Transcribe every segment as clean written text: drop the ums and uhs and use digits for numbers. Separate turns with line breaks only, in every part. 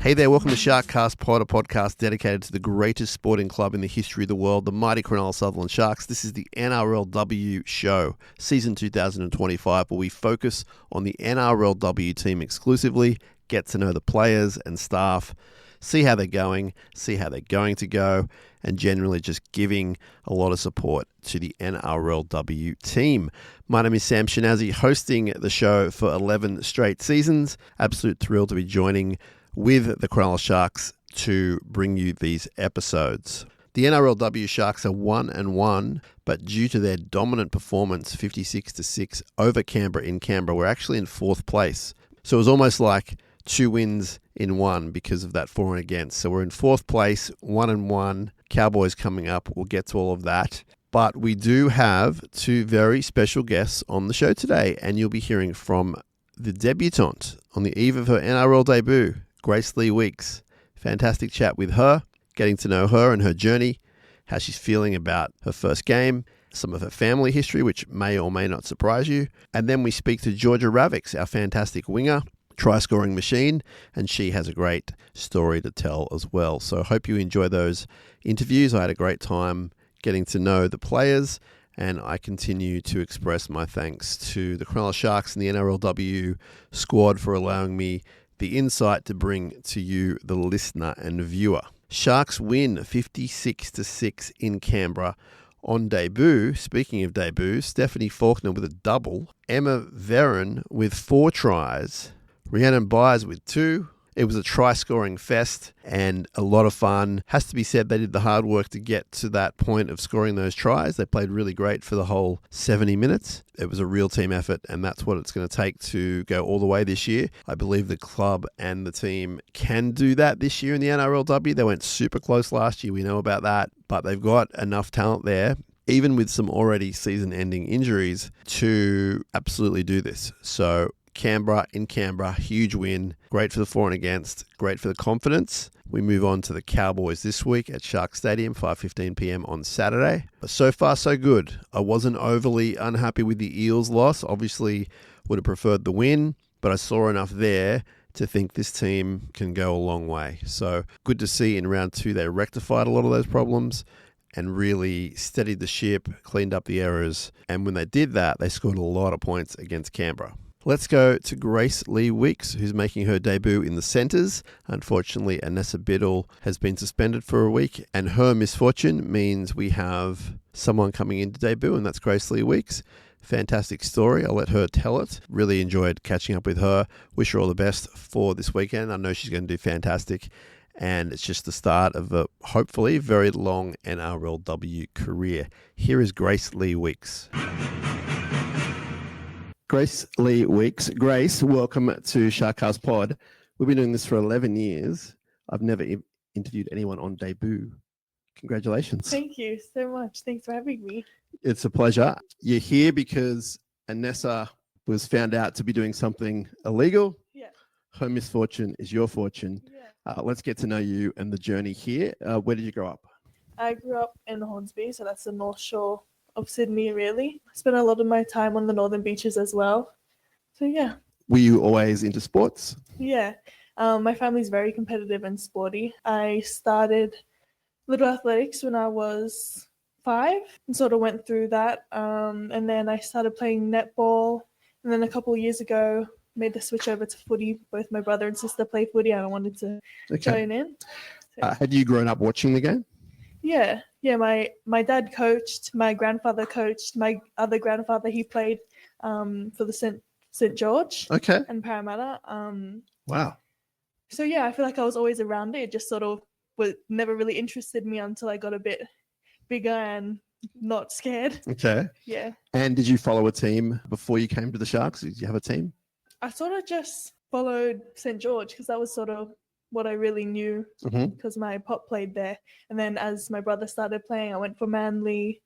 Hey there, welcome to SharkCast Pod, a podcast dedicated to the greatest sporting club in the history of the world, the mighty Cronulla Sharks. This is the NRLW show, season 2025, where we focus on the NRLW team exclusively, get to know the players and staff, see how they're going, see how they're going to go, and generally just giving a lot of support to the NRLW team. My name is Sam Shinazzi, hosting the show for 11 straight seasons. Absolute thrill to be joining with the Cronulla Sharks to bring you these episodes. The NRLW Sharks are 1-1, but due to their dominant performance, 56-6 over Canberra in Canberra, we're actually in fourth place. So it was almost like two wins in one because of that for and against. So we're in fourth place, 1-1. Cowboys coming up. We'll get to all of that. But we do have two very special guests on the show today, and you'll be hearing from the debutante on the eve of her NRL debut, Grace Lee Weeks. Fantastic chat with her, getting to know her and her journey, how she's feeling about her first game, some of her family history, which may or may not surprise you. And then we speak to Georgia Ravics, our fantastic winger, try-scoring machine, and she has a great story to tell as well. So I hope you enjoy those interviews. I had a great time getting to know the players, and I continue to express my thanks to the Cronulla Sharks and the NRLW squad for allowing me the insight to bring to you, the listener and viewer. Sharks win 56-6 in Canberra on debut. Speaking of debuts, Stephanie Faulkner with a double, Emma Veron with 4 tries, Rhiannon Byers with 2. It was a try-scoring fest and a lot of fun. Has to be said, they did the hard work to get to that point of scoring those tries. They played really great for the whole 70 minutes. It was a real team effort, and that's what it's going to take to go all the way this year. I believe the club and the team can do that this year in the NRLW. They went super close last year. We know about that, but they've got enough talent there, even with some already season-ending injuries, to absolutely do this. So Canberra in Canberra, huge win. Great for the for and against, great for the confidence. We move on to the Cowboys this week at Shark Stadium, 5:15 p.m. on Saturday. But so far, so good. I wasn't overly unhappy with the Eels loss. Obviously, would have preferred the win, but I saw enough there to think this team can go a long way. So good to see in round 2 they rectified a lot of those problems and really steadied the ship, cleaned up the errors. And when they did that, they scored a lot of points against Canberra. Let's go to Grace Lee Weeks, who's making her debut in the centres. Unfortunately, Anessa Biddle has been suspended for a week, and her misfortune means we have someone coming in to debut, and that's Grace Lee Weeks. Fantastic story. I'll let her tell it. Really enjoyed catching up with her. Wish her all the best for this weekend. I know she's going to do fantastic, and it's just the start of a hopefully very long NRLW career. Here is Grace Lee Weeks. Grace Lee Weeks. Grace, welcome to SharkCast Pod. We've been doing this for 11 years. I've never interviewed anyone on debut. Congratulations.
Thank you so much. Thanks for having me.
It's a pleasure. You're here because Anessa was found out to be doing something illegal.
Yeah.
Her misfortune is your fortune.
Yeah.
Let's get to know you and the journey here. Where did you grow up?
I grew up in Hornsby, so that's the North Shore of Sydney, really. I spent a lot of my time on the northern beaches as well. So, yeah.
Were you always into sports?
Yeah. My family's very competitive and sporty. I started little athletics when I was 5 and sort of went through that. And then I started playing netball. And then a couple of years ago, made the switch over to footy. Both my brother and sister play footy, and I wanted to join in. So,
had you grown up watching the game?
Yeah. My dad coached, my grandfather coached, my other grandfather, he played for the St. George and Parramatta.
Wow.
So yeah, I feel like I was always around it. It just sort of never really interested me until I got a bit bigger and not scared.
Okay.
Yeah.
And did you follow a team before you came to the Sharks? Did you have a team?
I sort of just followed St. George because that was sort of what I really knew because my pop played there. And then as my brother started playing, I went for Manly.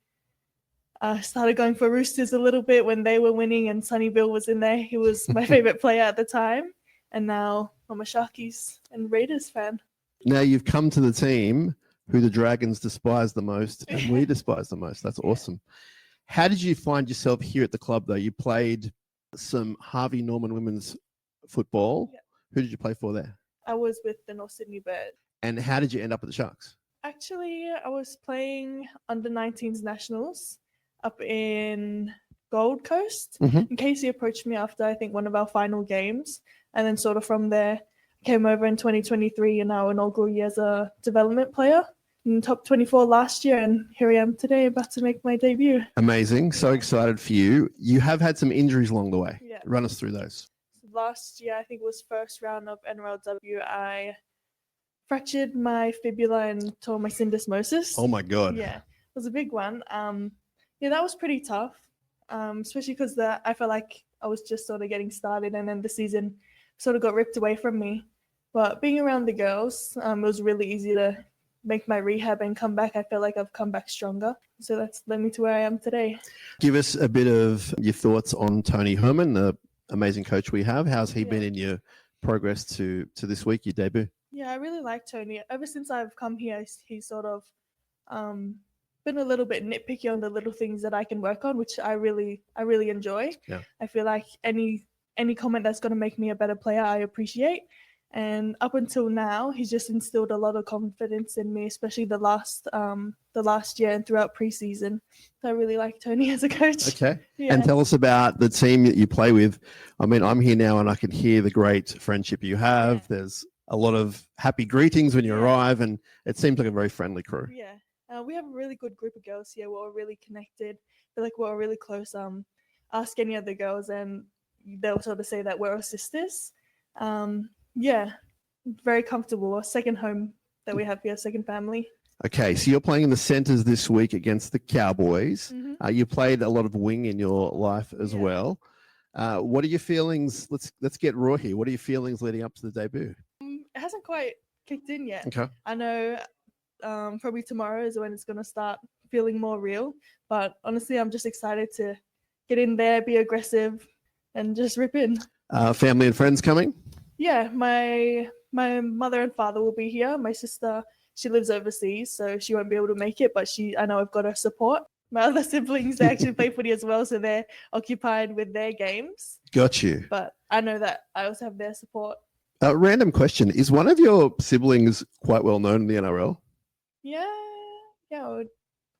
I started going for Roosters a little bit when they were winning and Sonny Bill was in there. He was my favourite player at the time. And now I'm a Sharkies and Raiders fan.
Now you've come to the team who the Dragons despise the most and we despise the most. That's awesome. How did you find yourself here at the club, though? You played some Harvey Norman women's football.
Yeah.
Who did you play for there?
I was with the North Sydney Bird.
And how did you end up at the Sharks?
Actually, I was playing under 19s nationals up in Gold Coast. And Casey approached me after, I think, one of our final games. And then sort of from there, came over in 2023 in our inaugural year as a development player in top 24 last year. And here I am today about to make my debut.
Amazing. So excited for you. You have had some injuries along the way.
Yeah.
Run us through those.
So last year, I think it was first round of NRLW, I fractured my fibula and tore my syndesmosis.
Oh my God.
Yeah, it was a big one. Yeah, that was pretty tough, especially because I felt like I was just sort of getting started, and then the season sort of got ripped away from me. But being around the girls, it was really easy to make my rehab and come back. I feel like I've come back stronger. So that's led me to where I am today.
Give us a bit of your thoughts on Tony Herman, the amazing coach we have. How's he been in your progress to this week, your debut?
Yeah, I really like Tony. Ever since I've come here, he's sort of been a little bit nitpicky on the little things that I can work on, which I really enjoy.
Yeah.
I feel like any comment that's going to make me a better player, I appreciate. And up until now, he's just instilled a lot of confidence in me, especially the last year and throughout preseason. So I really like Tony as a coach.
Okay.
Yeah.
And tell us about the team that you play with. I mean, I'm here now and I can hear the great friendship you have. Yeah. There's a lot of happy greetings when you arrive, and it seems like a very friendly crew.
Yeah. We have a really good group of girls here. We're all really connected. I feel like we're all really close. Ask any other girls and they'll sort of say that we're all sisters. Yeah, very comfortable. A second home that we have here, second family. Okay,
so you're playing in the centres this week against the Cowboys. You played a lot of wing in your life as well. What are your feelings? Let's get raw here. What are your feelings leading up to the debut?
It hasn't quite kicked in yet.
Okay.
I know probably tomorrow is when it's going to start feeling more real. But honestly, I'm just excited to get in there, be aggressive, and just rip in.
Family and friends coming? Yeah,
my mother and father will be here. My sister, she lives overseas, so she won't be able to make it. But I know I've got her support. My other siblings, they actually play footy as well, so they're occupied with their games.
Got you.
But I know that I also have their support.
Random question. Is one of your siblings quite well known in the NRL?
Yeah, I would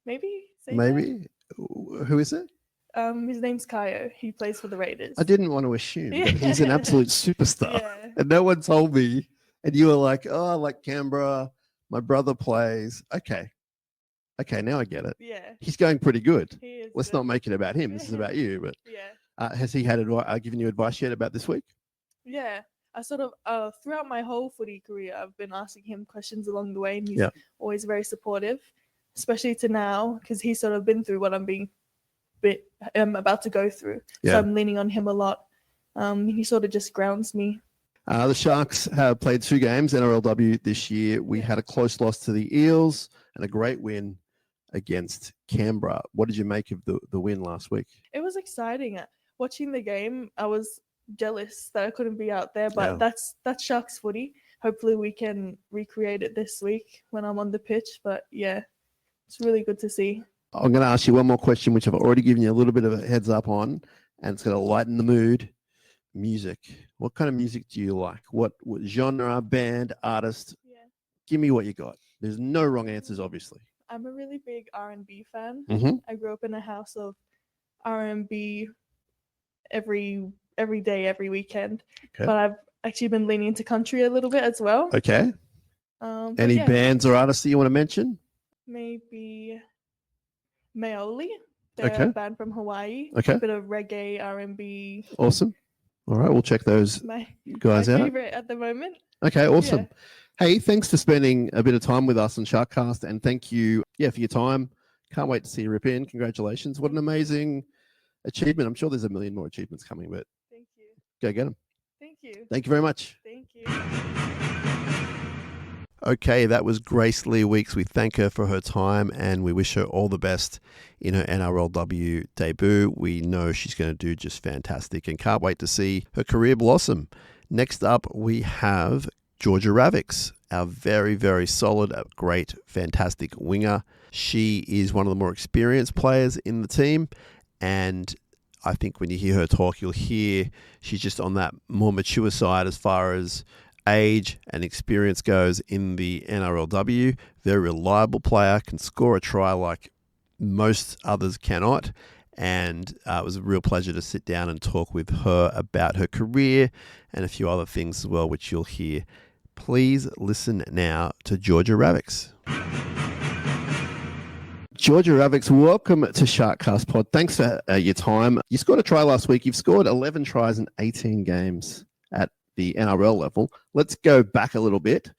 maybe say
maybe.
That.
Who is it?
His name's Kaio. He plays for the Raiders.
I didn't want to assume, but he's an absolute superstar.
Yeah.
And no one told me. And you were like, oh, I like Canberra. My brother plays. Okay, now I get it.
Yeah.
He's going pretty good.
He is
Let's
good.
not make it about him. This is about you. But
yeah.
Has he had given you advice yet about this week?
Yeah. I sort of, throughout my whole footy career, I've been asking him questions along the way, and he's always very supportive, especially to now, because he's sort of been through what I'm about to go through. Yeah. So I'm leaning on him a lot. He sort of just grounds me.
The Sharks have played 2 games, NRLW this year. We had a close loss to the Eels and a great win against Canberra. What did you make of the win last week?
It was exciting. Watching the game, I was jealous that I couldn't be out there, but that's Sharks footy. Hopefully we can recreate it this week when I'm on the pitch. But yeah, it's really good to see.
I'm going to ask you one more question, which I've already given you a little bit of a heads up on, and it's going to lighten the mood. Music. What kind of music do you like? What genre, band, artist? Yeah. Give me what you got. There's no wrong answers, obviously.
I'm a really big R&B fan.
Mm-hmm.
I grew up in a house of R&B every day, every weekend. Okay. But I've actually been leaning into country a little bit as well.
Okay. Any bands or artists that you want to mention?
Maybe Maoli. They're a band from Hawaii.
Okay.
A bit of reggae, R&B.
Awesome. All right, we'll check those guys out.
My favorite at the moment.
Okay, awesome. Yeah. Hey, thanks for spending a bit of time with us on SharkCast, and thank you, for your time. Can't wait to see you rip in. Congratulations. What an amazing achievement. I'm sure there's a million more achievements coming, but
thank you.
Go get them.
Thank you.
Thank you very much.
Thank you.
Okay, that was Grace Lee Weeks. We thank her for her time and we wish her all the best in her NRLW debut. We know she's going to do just fantastic and can't wait to see her career blossom. Next up, we have Georgia Ravics, our very, very solid, great, fantastic winger. She is one of the more experienced players in the team, and I think when you hear her talk, you'll hear she's just on that more mature side as far as age and experience goes in the NRLW. Very reliable player, can score a try like most others cannot. And it was a real pleasure to sit down and talk with her about her career and a few other things as well, which you'll hear. Please listen now to Georgia Ravics. Georgia Ravics, welcome to SharkCast Pod. Thanks for your time. You scored a try last week. You've scored 11 tries in 18 games at the NRL level. Let's go back a little bit.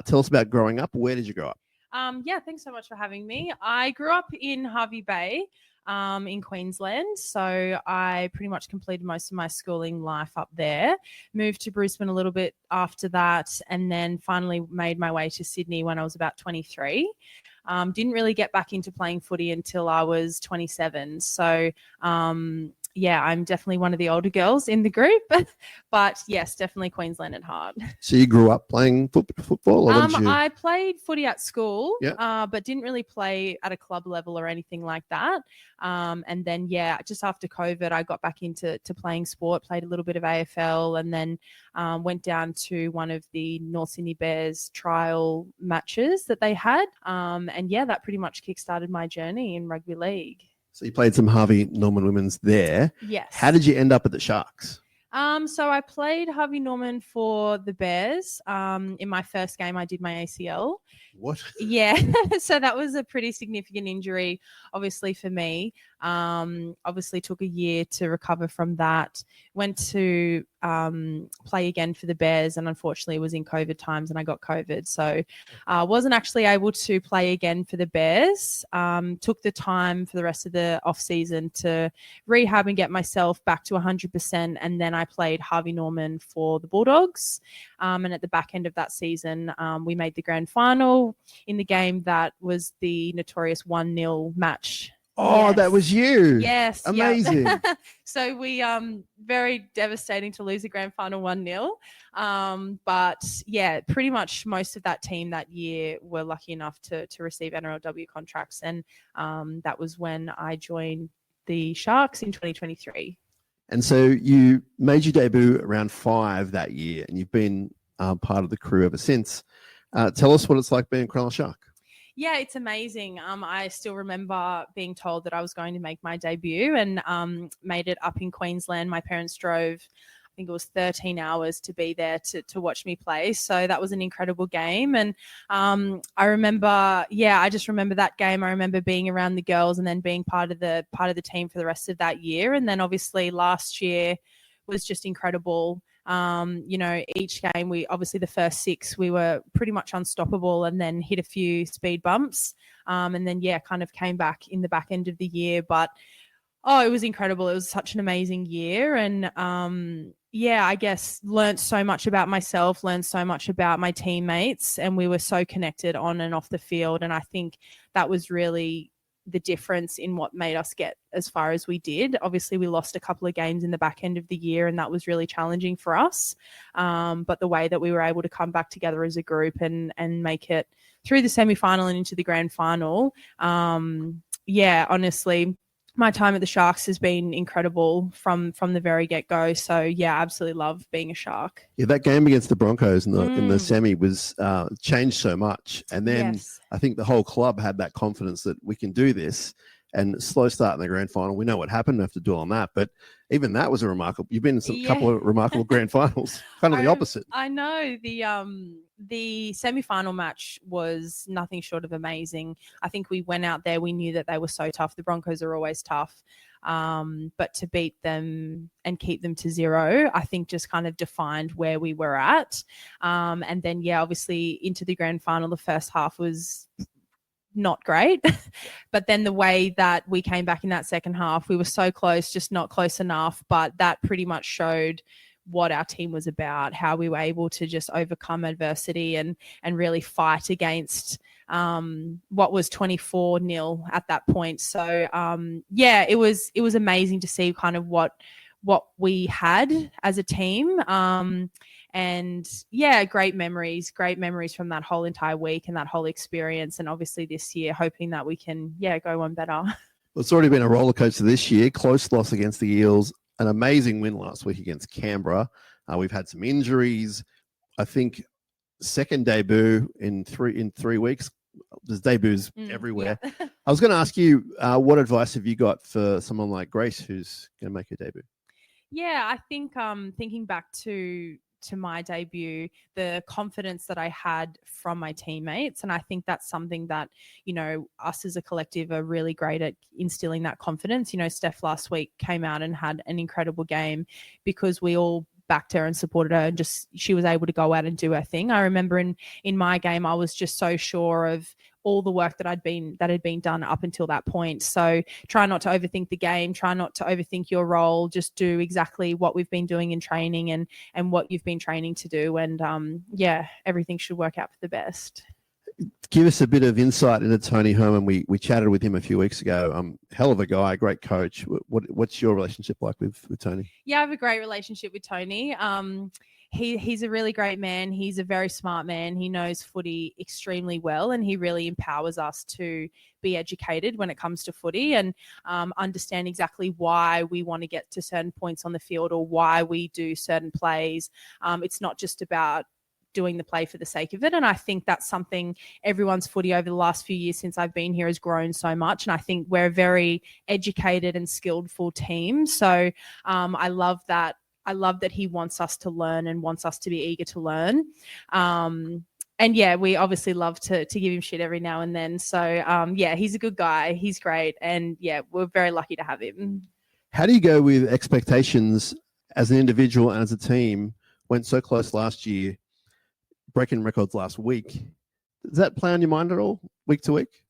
Tell us about growing up. Where did you grow up?
Yeah, thanks so much for having me. I grew up in Hervey Bay in Queensland. So I pretty much completed most of my schooling life up there. Moved to Brisbane a little bit after that, and then finally made my way to Sydney when I was about 23. Didn't really get back into playing footy until I was 27. So, yeah, I'm definitely one of the older girls in the group, but yes, definitely Queensland at heart.
So you grew up playing football? Or
I played footy at school,
yeah.
But didn't really play at a club level or anything like that. And then, yeah, just after COVID, I got back into playing sport, played a little bit of AFL, and then went down to one of the North Sydney Bears trial matches that they had. And yeah, that pretty much kickstarted my journey in rugby league.
So you played some Harvey Norman Women's there.
Yes.
How did you end up at the Sharks?
So I played Harvey Norman for the Bears. In my first game, I did my ACL.
What?
Yeah. So that was a pretty significant injury, obviously, for me. Obviously took a year to recover from that. Went to play again for the Bears, and unfortunately it was in COVID times and I got COVID. So wasn't actually able to play again for the Bears. Took the time for the rest of the off season to rehab and get myself back to 100%. And then I played Harvey Norman for the Bulldogs. And at the back end of that season, we made the grand final in the game that was the notorious 1-0 match.
Oh, yes. That was you.
Yes.
Amazing.
Yep. So we very devastating to lose the grand final 1-0. But yeah, pretty much most of that team that year were lucky enough to receive NRLW contracts. And that was when I joined the Sharks in 2023.
And so you made your debut around 5 that year, and you've been part of the crew ever since. Tell us what it's like being a Cronulla Shark.
Yeah, it's amazing. I still remember being told that I was going to make my debut and made it up in Queensland. My parents drove, I think it was 13 hours to be there to watch me play. So that was an incredible game. And I remember, I just remember that game. I remember being around the girls and then being part of the team for the rest of that year. And then obviously last year was just incredible. Each game, the first 6, we were pretty much unstoppable and then hit a few speed bumps. And then, kind of came back in the back end of the year. But, it was incredible. It was such an amazing year. And, I guess learned so much about myself, learned so much about my teammates, and we were so connected on and off the field. And I think that was really the difference in what made us get as far as we did. Obviously, we lost a couple of games in the back end of the year, and that was really challenging for us. But the way that we were able to come back together as a group and make it through the semi-final and into the grand final, honestly, my time at the Sharks has been incredible from the very get-go. So, absolutely love being a Shark.
Yeah, that game against the Broncos in the semi was changed so much. And then I think the whole club had that confidence that we can do this. And slow start in the grand final. We know what happened. We have to dwell on that. But even that was a remarkable. You've been in a couple of remarkable grand finals. Kind of the opposite.
I know. The semi-final match was nothing short of amazing. I think we went out there. We knew that they were so tough. The Broncos are always tough. But to beat them and keep them to 0, I think just kind of defined where we were at. And then, obviously into the grand final, the first half was not great. But then the way that we came back in that second half, we were so close, just not close enough. But that pretty much showed what our team was about, how we were able to just overcome adversity and really fight against what was 24-0 at that point. So it was amazing to see kind of what we had as a team. And great memories from that whole entire week and that whole experience. And obviously this year, hoping that we can, go one better.
Well, it's already been a roller coaster this year. Close loss against the Eels, an amazing win last week against Canberra. We've had some injuries. I think second debut in 3 weeks. There's debuts everywhere.
Yeah.
I was going to ask you, what advice have you got for someone like Grace who's going to make her debut?
Yeah, I think thinking back to my debut, the confidence that I had from my teammates, and I think that's something that, you know, us as a collective are really great at instilling that confidence. You know, Steph last week came out and had an incredible game because we all backed her and supported her, and just she was able to go out and do her thing. I remember in my game, I was just so sure of all the work that had been done up until that point. So try not to overthink the game, try not to overthink your role, just do exactly what we've been doing in training and what you've been training to do. And everything should work out for the best.
Give us a bit of insight into Tony Herman. We chatted with him a few weeks ago. Hell of a guy, great coach. What's your relationship like with Tony?
Yeah, I have a great relationship with Tony. He's a really great man. He's a very smart man. He knows footy extremely well, and he really empowers us to be educated when it comes to footy and understand exactly why we want to get to certain points on the field or why we do certain plays. It's not just about doing the play for the sake of it. And I think that's something everyone's footy over the last few years since I've been here has grown so much. And I think we're a very educated and skillful team. So I love that. I love that he wants us to learn and wants us to be eager to learn. And yeah, we obviously love to give him shit every now and then. So yeah, he's a good guy. He's great. And yeah, we're very lucky to have him.
How do you go with expectations as an individual and as a team? Went so close last year, breaking records last week. Does that play on your mind at all, week to week?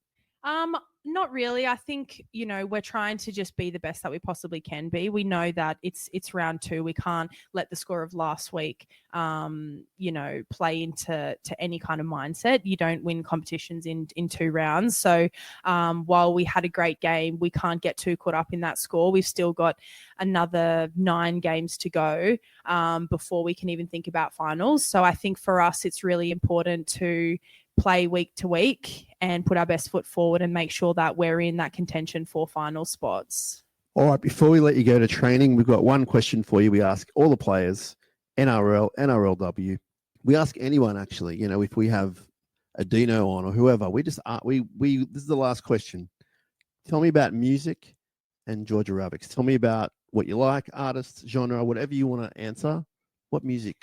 Not really. I think, you know, we're trying to just be the best that we possibly can be. We know that it's round 2. We can't let the score of last week, play into any kind of mindset. You don't win competitions in 2 rounds. So while we had a great game, we can't get too caught up in that score. We've still got another 9 games to go before we can even think about finals. So I think for us, it's really important to play week to week and put our best foot forward and make sure that we're in that contention for final spots.
All right, before we let you go to training, we've got one question for you. We ask all the players, NRL, NRLW. We ask anyone, actually, you know, if we have a Dino on or whoever, we just, this is the last question. Tell me about music and Georgia Ravics. Tell me about what you like, artists, genre, whatever you want to answer. What music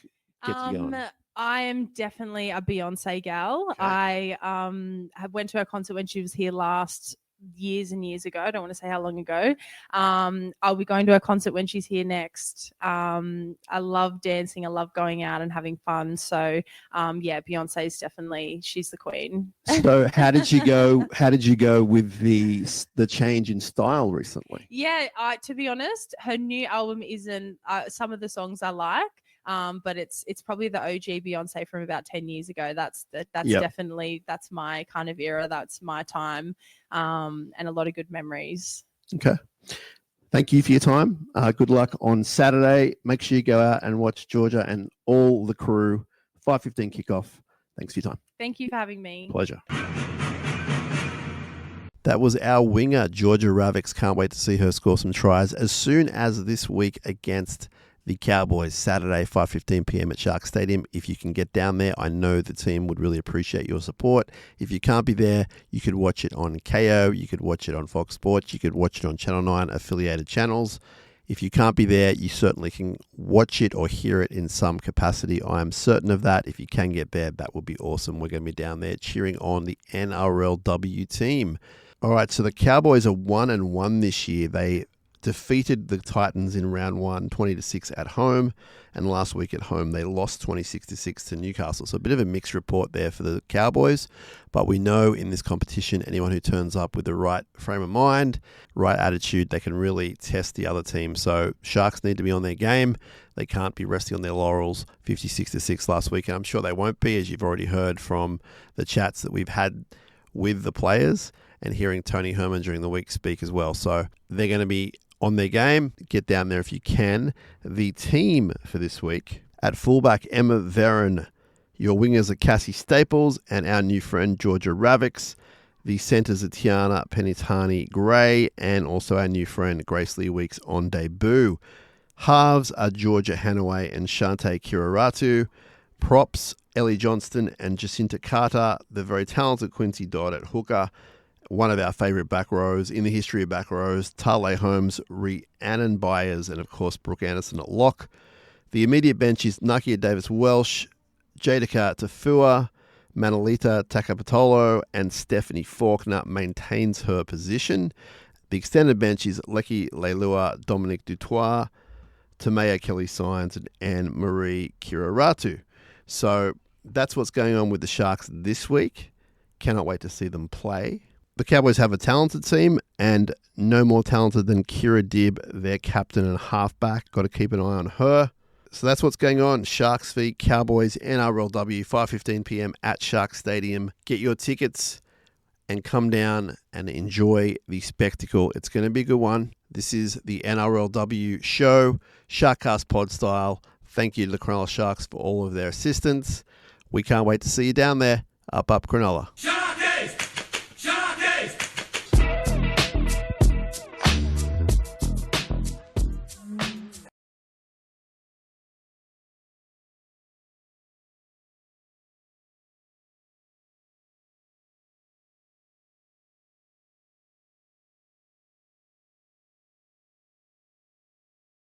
gets you going?
I am definitely a Beyonce gal. Okay. I went to her concert when she was here last years and years ago. I don't want to say how long ago. I'll be going to her concert when she's here next. I love dancing. I love going out and having fun. So yeah, Beyonce is definitely, she's the queen.
So how did you go? How did you go with the change in style recently?
Yeah, to be honest, her new album isn't some of the songs I like. But it's probably the OG Beyonce from about 10 years ago. That's definitely, that's my kind of era. That's my time, and a lot of good memories.
Okay. Thank you for your time. Good luck on Saturday. Make sure you go out and watch Georgia and all the crew. 5:15 kickoff. Thanks for your time.
Thank you for having me.
Pleasure. That was our winger, Georgia Ravics. Can't wait to see her score some tries as soon as this week against the Cowboys, Saturday, 5:15 p.m. at Shark Stadium. If you can get down there, I know the team would really appreciate your support. If you can't be there, you could watch it on KO, you could watch it on Fox Sports, you could watch it on Channel 9 affiliated channels. If you can't be there, you certainly can watch it or hear it in some capacity. I am certain of that. If you can get there, that would be awesome. We're going to be down there cheering on the NRLW team. All right, so the Cowboys are 1-1 this year. They defeated the Titans in round 1, 20-6 at home, and last week at home they lost 26-6 to Newcastle. So a bit of a mixed report there for the Cowboys, but we know in this competition, anyone who turns up with the right frame of mind, right attitude, they can really test the other team. So Sharks need to be on their game. They can't be resting on their laurels. 56-6 last week, and I'm sure they won't be, as you've already heard from the chats that we've had with the players and hearing Tony Herman during the week speak as well. So they're going to be on their game. Get down there if you can. The team for this week: at fullback, Emma Veron. Your wingers are Cassie Staples and our new friend Georgia Ravics. The centres are Tiana Penitani-Gray and also our new friend Grace Lee Weeks on debut. Halves are Georgia Hanaway and Shante Kiraratu. props, Ellie Johnston and Jacinta Carter, the very talented Quincy Dodd at hooker, one of our favourite back rows in the history of back rows, Tale Holmes, Rhiannon Byers, and of course Brooke Anderson at lock. The immediate bench is Nakia Davis-Welsh, Jadika Tafua, Manolita Takapatolo, and Stephanie Faulkner maintains her position. The extended bench is Leki Leilua, Dominic Dutoit, Tamea Kelly-Sines, and Anne-Marie Kiraratu. So that's what's going on with the Sharks this week. Cannot wait to see them play. The Cowboys have a talented team, and no more talented than Kira Dibb, their captain and halfback. Got to keep an eye on her. So that's what's going on. Sharks v Cowboys, NRLW, 5:15 p.m. at Shark Stadium. Get your tickets and come down and enjoy the spectacle. It's going to be a good one. This is the NRLW show, SharkCast pod style. Thank you to the Cronulla Sharks for all of their assistance. We can't wait to see you down there. Up Cronulla.